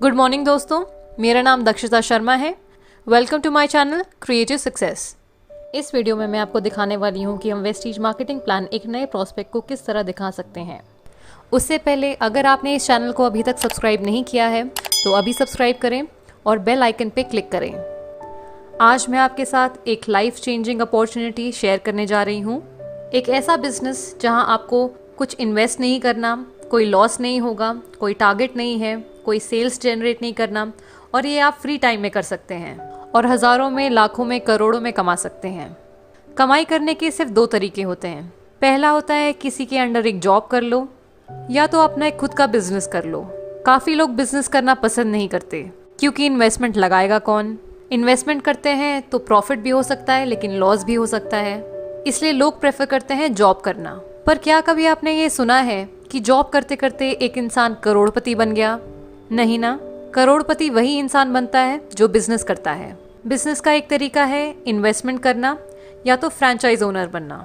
Good morning दोस्तों, मेरा नाम दक्षिता शर्मा है। Welcome to my channel creative success. इस वीडियो में मैं आपको दिखाने वाली हूँ कि हम वेस्टीज मार्केटिंग प्लान एक नए प्रॉस्पेक्ट को किस तरह दिखा सकते हैं। उससे पहले अगर आपने इस चैनल को अभी तक सब्सक्राइब नहीं किया है तो अभी सब्सक्राइब करें और बेल आइकन पे क्लिक करें। आज मैं आपके साथ एक लाइफ चेंजिंग अपॉर्चुनिटी शेयर करने जा रही हूँ। एक ऐसा बिजनेस जहाँ आपको कुछ इन्वेस्ट नहीं करना, कोई लॉस नहीं होगा, कोई टारगेट नहीं है, कोई सेल्स जनरेट नहीं करना और ये आप फ्री टाइम में कर सकते हैं और हज़ारों में, लाखों में, करोड़ों में कमा सकते हैं। कमाई करने के सिर्फ दो तरीके होते हैं। पहला होता है किसी के अंडर एक जॉब कर लो या तो अपना एक खुद का बिजनेस कर लो। काफ़ी लोग बिजनेस करना पसंद नहीं करते क्योंकि इन्वेस्टमेंट लगाएगा कौन। इन्वेस्टमेंट करते हैं तो प्रॉफिट भी हो सकता है लेकिन लॉस भी हो सकता है, इसलिए लोग प्रेफर करते हैं जॉब करना। पर क्या कभी आपने ये सुना है कि जॉब करते करते एक इंसान करोड़पति बन गया? नहीं ना, करोड़पति वही इंसान बनता है जो बिजनेस करता है। बिजनेस का एक तरीका है इन्वेस्टमेंट करना या तो फ्रेंचाइज ओनर बनना।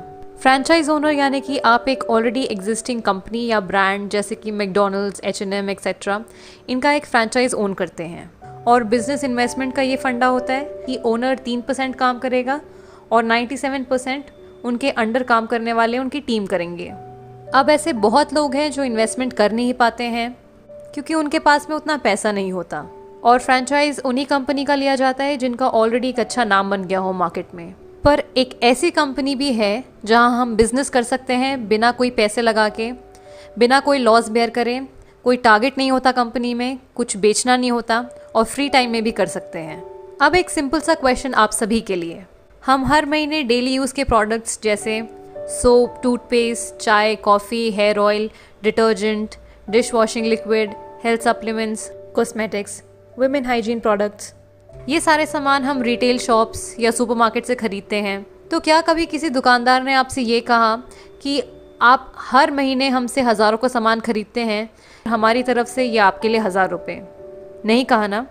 फ्रेंचाइज ओनर यानी कि आप एक ऑलरेडी एग्जिस्टिंग कंपनी या ब्रांड जैसे कि मैकडॉनल्ड्स, H&M एक्सेट्रा, इनका एक फ्रेंचाइज ओन करते हैं। और बिजनेस इन्वेस्टमेंट का ये फंडा होता है कि ओनर 3% काम करेगा और 97% उनके अंडर काम करने वाले उनकी टीम करेंगे। अब ऐसे बहुत लोग हैं जो इन्वेस्टमेंट कर नहीं पाते हैं क्योंकि उनके पास में उतना पैसा नहीं होता और फ्रेंचाइज उन्हीं कंपनी का लिया जाता है जिनका ऑलरेडी एक अच्छा नाम बन गया हो मार्केट में। पर एक ऐसी कंपनी भी है जहां हम बिजनेस कर सकते हैं बिना कोई पैसे लगा के, बिना कोई लॉस बेयर करें, कोई टारगेट नहीं होता कंपनी में, कुछ बेचना नहीं होता और फ्री टाइम में भी कर सकते हैं। अब एक सिंपल सा क्वेश्चन आप सभी के लिए। हम हर महीने डेली यूज़ के प्रोडक्ट्स जैसे सोप, टूथपेस्ट, चाय, coffee, hair oil, detergent, dish washing liquid, health supplements, cosmetics, women hygiene products, ये सारे सामान हम रिटेल शॉप्स या सुपरमार्केट से खरीदते हैं। तो क्या कभी किसी दुकानदार ने आपसे ये कहा कि आप हर महीने हमसे हज़ारों का सामान खरीदते हैं, हमारी तरफ से ये आपके लिए 1000 रुपये? नहीं कहा ना।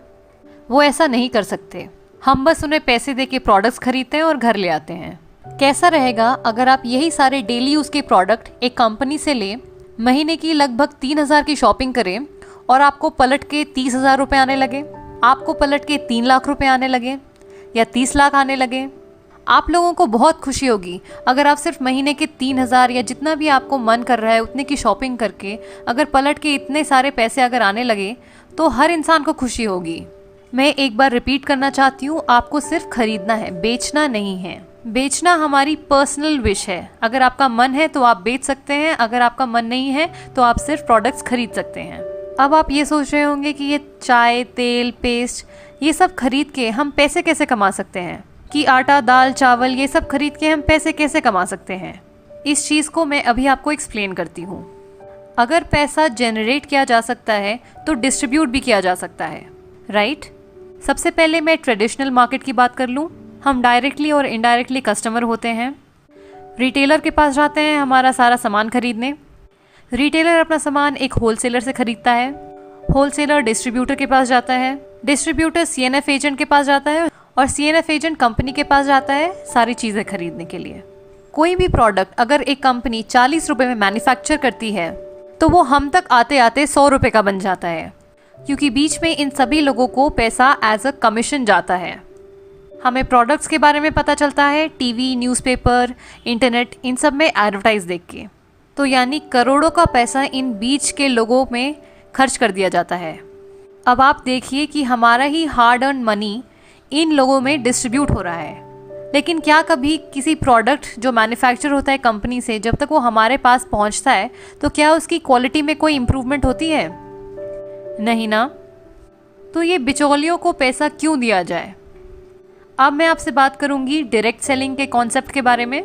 वो ऐसा नहीं कर सकते। हम बस उन्हें पैसे दे के प्रोडक्ट्स खरीदते हैं और घर ले आते हैं। कैसा रहेगा अगर आप यही सारे डेली यूज़ के प्रोडक्ट एक कंपनी से लें, महीने की लगभग 3000 की शॉपिंग करें और आपको पलट के 30,000 रुपये आने लगे, आपको पलट के 3 लाख रुपए आने लगे या 30 लाख आने लगे? आप लोगों को बहुत खुशी होगी अगर आप सिर्फ महीने के 3000 या जितना भी आपको मन कर रहा है उतने की शॉपिंग करके अगर पलट के इतने सारे पैसे अगर आने लगे तो हर इंसान को खुशी होगी। मैं एक बार रिपीट करना चाहती हूँ, आपको सिर्फ खरीदना है, बेचना नहीं है। बेचना हमारी पर्सनल विश है। अगर आपका मन है तो आप बेच सकते हैं, अगर आपका मन नहीं है तो आप सिर्फ प्रोडक्ट्स खरीद सकते हैं। अब आप ये सोच रहे होंगे कि ये चाय, तेल, पेस्ट, ये सब खरीद के हम पैसे कैसे कमा सकते हैं, कि आटा, दाल, चावल ये सब खरीद के हम पैसे कैसे कमा सकते हैं। इस चीज़ को मैं अभी आपको एक्सप्लेन करती हूँ। अगर पैसा जनरेट किया जा सकता है तो डिस्ट्रीब्यूट भी किया जा सकता है, राइट? सबसे पहले मैं ट्रेडिशनल मार्केट की बात कर लूँ। हम डायरेक्टली और इनडायरेक्टली कस्टमर होते हैं। रिटेलर के पास जाते हैं हमारा सारा सामान खरीदने। रिटेलर अपना सामान एक होलसेलर से खरीदता है, होलसेलर डिस्ट्रीब्यूटर के पास जाता है, डिस्ट्रीब्यूटर CNF एजेंट के पास जाता है और CNF एजेंट कंपनी के पास जाता है सारी चीज़ें खरीदने के लिए। कोई भी प्रोडक्ट अगर एक कंपनी 40 रुपये में मैन्युफैक्चर करती है तो वो हम तक आते आते 100 रुपये का बन जाता है, क्योंकि बीच में इन सभी लोगों को पैसा एज अ कमीशन जाता है। हमें प्रोडक्ट्स के बारे में पता चलता है टीवी, न्यूज़पेपर, इंटरनेट, इन सब में एडवर्टाइज देख के। तो यानी करोड़ों का पैसा इन बीच के लोगों में खर्च कर दिया जाता है। अब आप देखिए कि हमारा ही हार्ड अर्न मनी इन लोगों में डिस्ट्रीब्यूट हो रहा है। लेकिन क्या कभी किसी प्रोडक्ट जो मैन्युफैक्चर होता है कंपनी से, जब तक वो हमारे पास पहुंचता है तो क्या उसकी क्वालिटी में कोई इम्प्रूवमेंट होती है? नहीं ना। तो ये बिचौलियों को पैसा क्यों दिया जाए? अब मैं आपसे बात करूंगी डायरेक्ट सेलिंग के कॉन्सेप्ट के बारे में।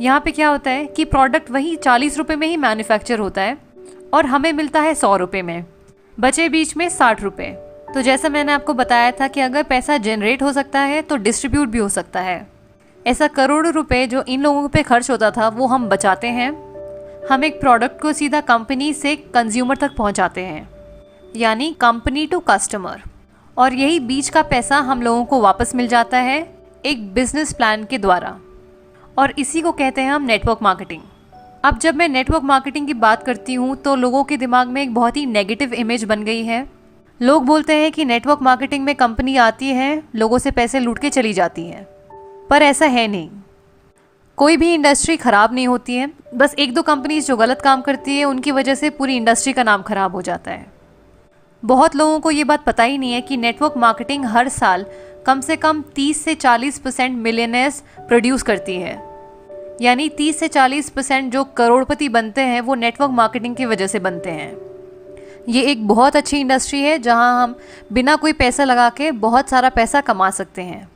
यहाँ पे क्या होता है कि प्रोडक्ट वही 40 रुपये में ही मैन्युफैक्चर होता है और हमें मिलता है 100 रुपये में, बचे बीच में 60 रुपये। तो जैसा मैंने आपको बताया था कि अगर पैसा जनरेट हो सकता है तो डिस्ट्रीब्यूट भी हो सकता है। ऐसा करोड़ों रुपए जो इन लोगों पे खर्च होता था वो हम बचाते हैं। हम एक प्रोडक्ट को सीधा कंपनी से कंज्यूमर तक पहुँचाते हैं, यानी कंपनी टू कस्टमर, और यही बीच का पैसा हम लोगों को वापस मिल जाता है एक बिजनेस प्लान के द्वारा, और इसी को कहते हैं हम नेटवर्क मार्केटिंग। अब जब मैं नेटवर्क मार्केटिंग की बात करती हूँ तो लोगों के दिमाग में एक बहुत ही नेगेटिव इमेज बन गई है। लोग बोलते हैं कि नेटवर्क मार्केटिंग में कंपनी आती है, लोगों से पैसे लूट के चली जाती है, पर ऐसा है नहीं। कोई भी इंडस्ट्री खराब नहीं होती है, बस एक दो कंपनीज जो गलत काम करती है उनकी वजह से पूरी इंडस्ट्री का नाम खराब हो जाता है। बहुत लोगों को ये बात पता ही नहीं है कि नेटवर्क मार्केटिंग हर साल कम से कम 30 से 40% मिलियनेयर्स प्रोड्यूस करती है। यानी 30 से 40% जो करोड़पति बनते हैं वो नेटवर्क मार्केटिंग की वजह से बनते हैं। ये एक बहुत अच्छी इंडस्ट्री है जहां हम बिना कोई पैसा लगा के बहुत सारा पैसा कमा सकते हैं।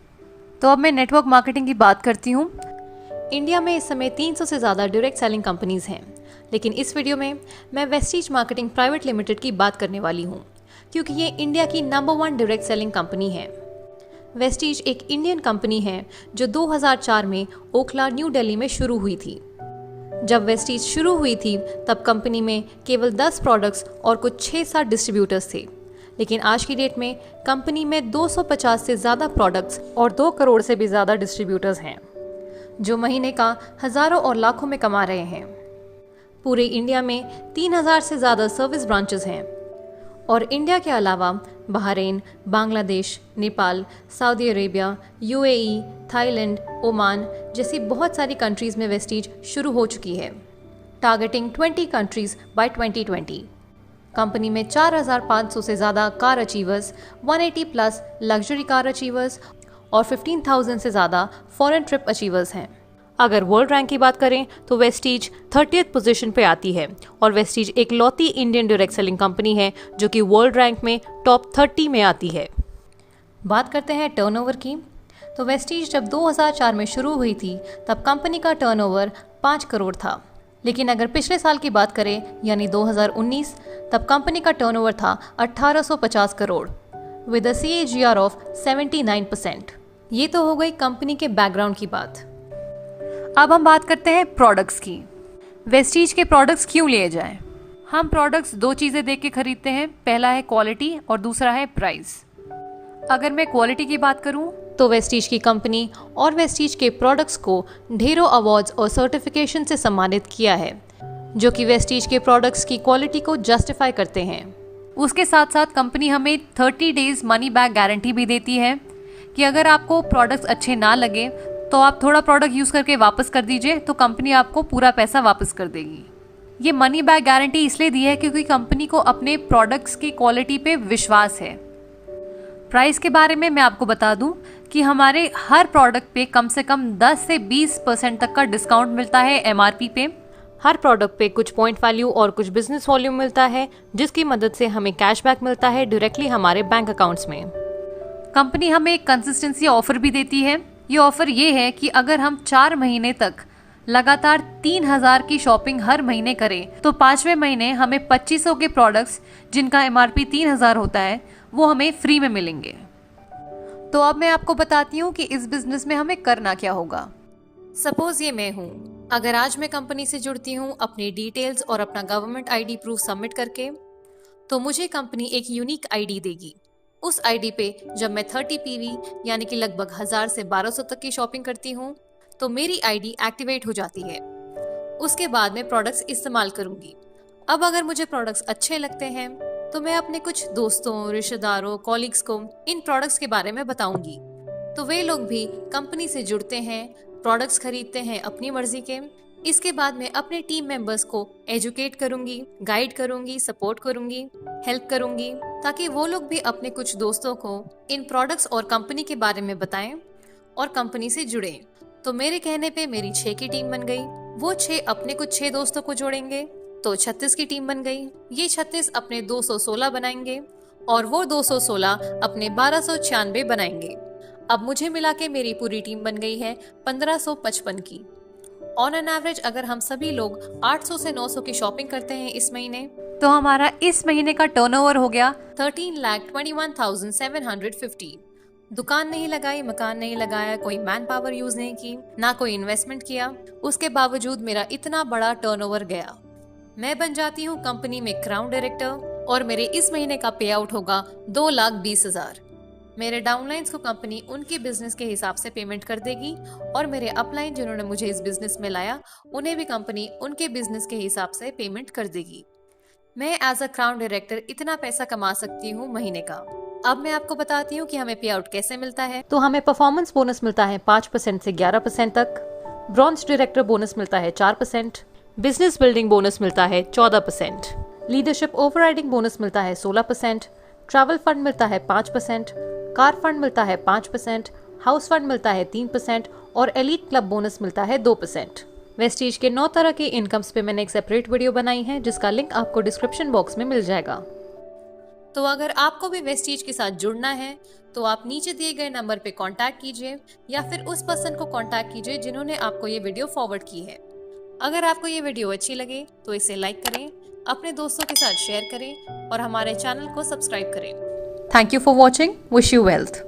तो अब मैं नेटवर्क मार्केटिंग की बात करती हूँ। इंडिया में इस समय 300 से ज़्यादा डायरेक्ट सेलिंग कंपनीज़ हैं, लेकिन इस वीडियो में मैं वेस्टीज मार्केटिंग प्राइवेट लिमिटेड की बात करने वाली हूँ, क्योंकि ये इंडिया की नंबर 1 डायरेक्ट सेलिंग कंपनी है। वेस्टीज एक इंडियन कंपनी है जो 2004 में ओखला, न्यू दिल्ली में शुरू हुई थी। जब वेस्टीज शुरू हुई थी तब कंपनी में केवल 10 प्रोडक्ट्स और कुछ 6-7 डिस्ट्रीब्यूटर्स थे, लेकिन आज की डेट में कंपनी में 250 से ज़्यादा प्रोडक्ट्स और 2 करोड़ से भी ज़्यादा डिस्ट्रीब्यूटर्स हैं, जो महीने का हज़ारों और लाखों में कमा रहे हैं। पूरे इंडिया में 3000 से ज़्यादा सर्विस ब्रांचेस हैं और इंडिया के अलावा Bahrain, Bangladesh, Nepal, Saudi Arabia, UAE, Thailand, Oman जैसी बहुत सारी कंट्रीज़ में वेस्टीज शुरू हो चुकी है, टारगेटिंग 20 कंट्रीज़ बाय 2020। कंपनी में 4500 से ज़्यादा car achievers, 180 plus luxury car achievers और 15,000 से ज़्यादा फॉरेन ट्रिप अचीवर्स हैं। अगर वर्ल्ड रैंक की बात करें तो वेस्टीज 30th पोजीशन पे आती है और वेस्टीज एक लौती इंडियन डायरेक्ट सेलिंग कंपनी है जो कि वर्ल्ड रैंक में टॉप 30 में आती है। बात करते हैं टर्नओवर की, तो वेस्टीज जब 2004 में शुरू हुई थी तब कंपनी का टर्नओवर 5 करोड़ था, लेकिन अगर पिछले साल की बात करें यानी 2019, तब कंपनी का टर्नओवर था 1850 crore with a CAGR of 79%। ये तो हो गई कंपनी के बैकग्राउंड की बात। अब हम बात करते हैं प्रोडक्ट्स की। वेस्टीज के प्रोडक्ट्स क्यों लिए जाएं? हम प्रोडक्ट्स 2 चीज़ें देख के खरीदते हैं, पहला है क्वालिटी और दूसरा है प्राइस। अगर मैं क्वालिटी की बात करूं तो वेस्टीज की कंपनी और वेस्टीज के प्रोडक्ट्स को ढेरों अवार्ड्स और सर्टिफिकेशन से सम्मानित किया है, जो कि वेस्टीज के प्रोडक्ट्स की क्वालिटी को जस्टिफाई करते हैं। उसके साथ साथ कंपनी हमें 30 डेज मनी बैक गारंटी भी देती है कि अगर आपको प्रोडक्ट्स अच्छे ना लगे तो आप थोड़ा प्रोडक्ट यूज़ करके वापस कर दीजिए, तो कंपनी आपको पूरा पैसा वापस कर देगी। ये मनी बैक गारंटी इसलिए दी है क्योंकि कंपनी को अपने प्रोडक्ट्स की क्वालिटी पे विश्वास है। प्राइस के बारे में मैं आपको बता दूं कि हमारे हर प्रोडक्ट पे कम से कम 10 से 20% तक का डिस्काउंट मिलता है MRP पे। हर प्रोडक्ट पे कुछ पॉइंट वैल्यू और कुछ बिजनेस वॉल्यूम मिलता है, जिसकी मदद से हमें कैशबैक मिलता है डायरेक्टली हमारे बैंक अकाउंट्स में। कंपनी हमें एक कंसिस्टेंसी ऑफर भी देती है। ये ऑफर ये है कि अगर हम 4 महीने तक लगातार 3000 की शॉपिंग हर महीने करें तो 5वें महीने हमें 2500 के प्रोडक्ट्स जिनका MRP 3000 होता है वो हमें फ्री में मिलेंगे। तो अब मैं आपको बताती हूँ कि इस बिजनेस में हमें करना क्या होगा। सपोज ये मैं हूँ, अगर आज मैं कंपनी से जुड़ती हूँ अपनी डिटेल्स और अपना गवर्नमेंट ID प्रूफ सबमिट करके, तो मुझे कंपनी एक यूनिक ID देगी। उस ID पे जब मैं 30 PV यानी कि लगभग 1000 से 1200 तक की शॉपिंग करती हूँ तो मेरी ID एक्टिवेट हो जाती है। उसके बाद मैं प्रोडक्ट्स इस्तेमाल करूंगी। अब अगर मुझे प्रोडक्ट्स अच्छे लगते हैं तो मैं अपने कुछ दोस्तों, रिश्तेदारों, कॉलीग्स को इन प्रोडक्ट्स के बारे में बताऊंगी, तो वे लोग भी कंपनी से जुड़ते हैं, प्रोडक्ट्स खरीदते हैं अपनी मर्जी के। इसके बाद मैं अपने टीम मेंबर्स को एजुकेट करूंगी, गाइड करूंगी, सपोर्ट करूंगी, हेल्प करूंगी, ताकि वो लोग भी अपने कुछ दोस्तों को इन प्रोडक्ट्स और कंपनी के बारे में बताएं और कंपनी से जुड़ें। तो मेरे कहने पे मेरी 6 की टीम बन गई। वो 6 अपने कुछ 6 दोस्तों को जोड़ेंगे तो 36 की टीम बन गई। ये 36 अपने 216 बनाएंगे और वो 216 अपने 1296 बनाएंगे। अब मुझे मिला के मेरी पूरी टीम बन गई है 1555 की। ऑन एन एवरेज अगर हम सभी लोग 800 से 900 की शॉपिंग करते हैं इस महीने, तो हमारा इस महीने का टर्नओवर हो गया 13,21,750। दुकान नहीं लगाई, मकान नहीं लगाया, कोई मैन पावर यूज नहीं की, ना कोई इन्वेस्टमेंट किया, उसके बावजूद मेरा इतना बड़ा टर्नओवर गया। मैं बन जाती हूँ कंपनी में क्राउन डायरेक्टर और मेरे इस महीने का पे आउट होगा 2,20,000। मेरे डाउनलाइंस को कंपनी उनके बिजनेस के हिसाब से पेमेंट कर देगी और मेरे अपलाइन जिन्होंने मुझे इस बिजनेस में लाया उन्हें भी कंपनी उनके बिजनेस के हिसाब से पेमेंट कर देगी। मैं एज अ क्राउन डायरेक्टर इतना पैसा कमा सकती हूँ महीने का। अब मैं आपको बताती हूँ कि हमें पे आउट कैसे मिलता है। तो हमें परफॉर्मेंस बोनस मिलता है 5% से 11% तक, ब्रॉन्ज डायरेक्टर बोनस मिलता है 4%, बिजनेस बिल्डिंग बोनस मिलता है 14%, लीडरशिप ओवरराइडिंग बोनस मिलता है 16%, ट्रैवल फंड मिलता है 5%, कार फंड मिलता है 5%, हाउस फंड मिलता है 3% और एलीट क्लब बोनस मिलता है 2%। वेस्टीज के 9 तरह के इनकम्स पे मैंने एक सेपरेट वीडियो बनाई है जिसका लिंक आपको डिस्क्रिप्शन बॉक्स में मिल जाएगा। तो अगर आपको भी वेस्टीज के साथ जुड़ना है तो आप नीचे दिए गए नंबर पे कांटेक्ट कीजिए या फिर उस पर्सन को कांटेक्ट कीजिए जिन्होंने आपको ये वीडियो फॉरवर्ड की है। अगर आपको ये वीडियो अच्छी लगे तो इसे लाइक करें, अपने दोस्तों के साथ शेयर करें और हमारे चैनल को सब्सक्राइब करें। Thank you for watching. Wish you wealth.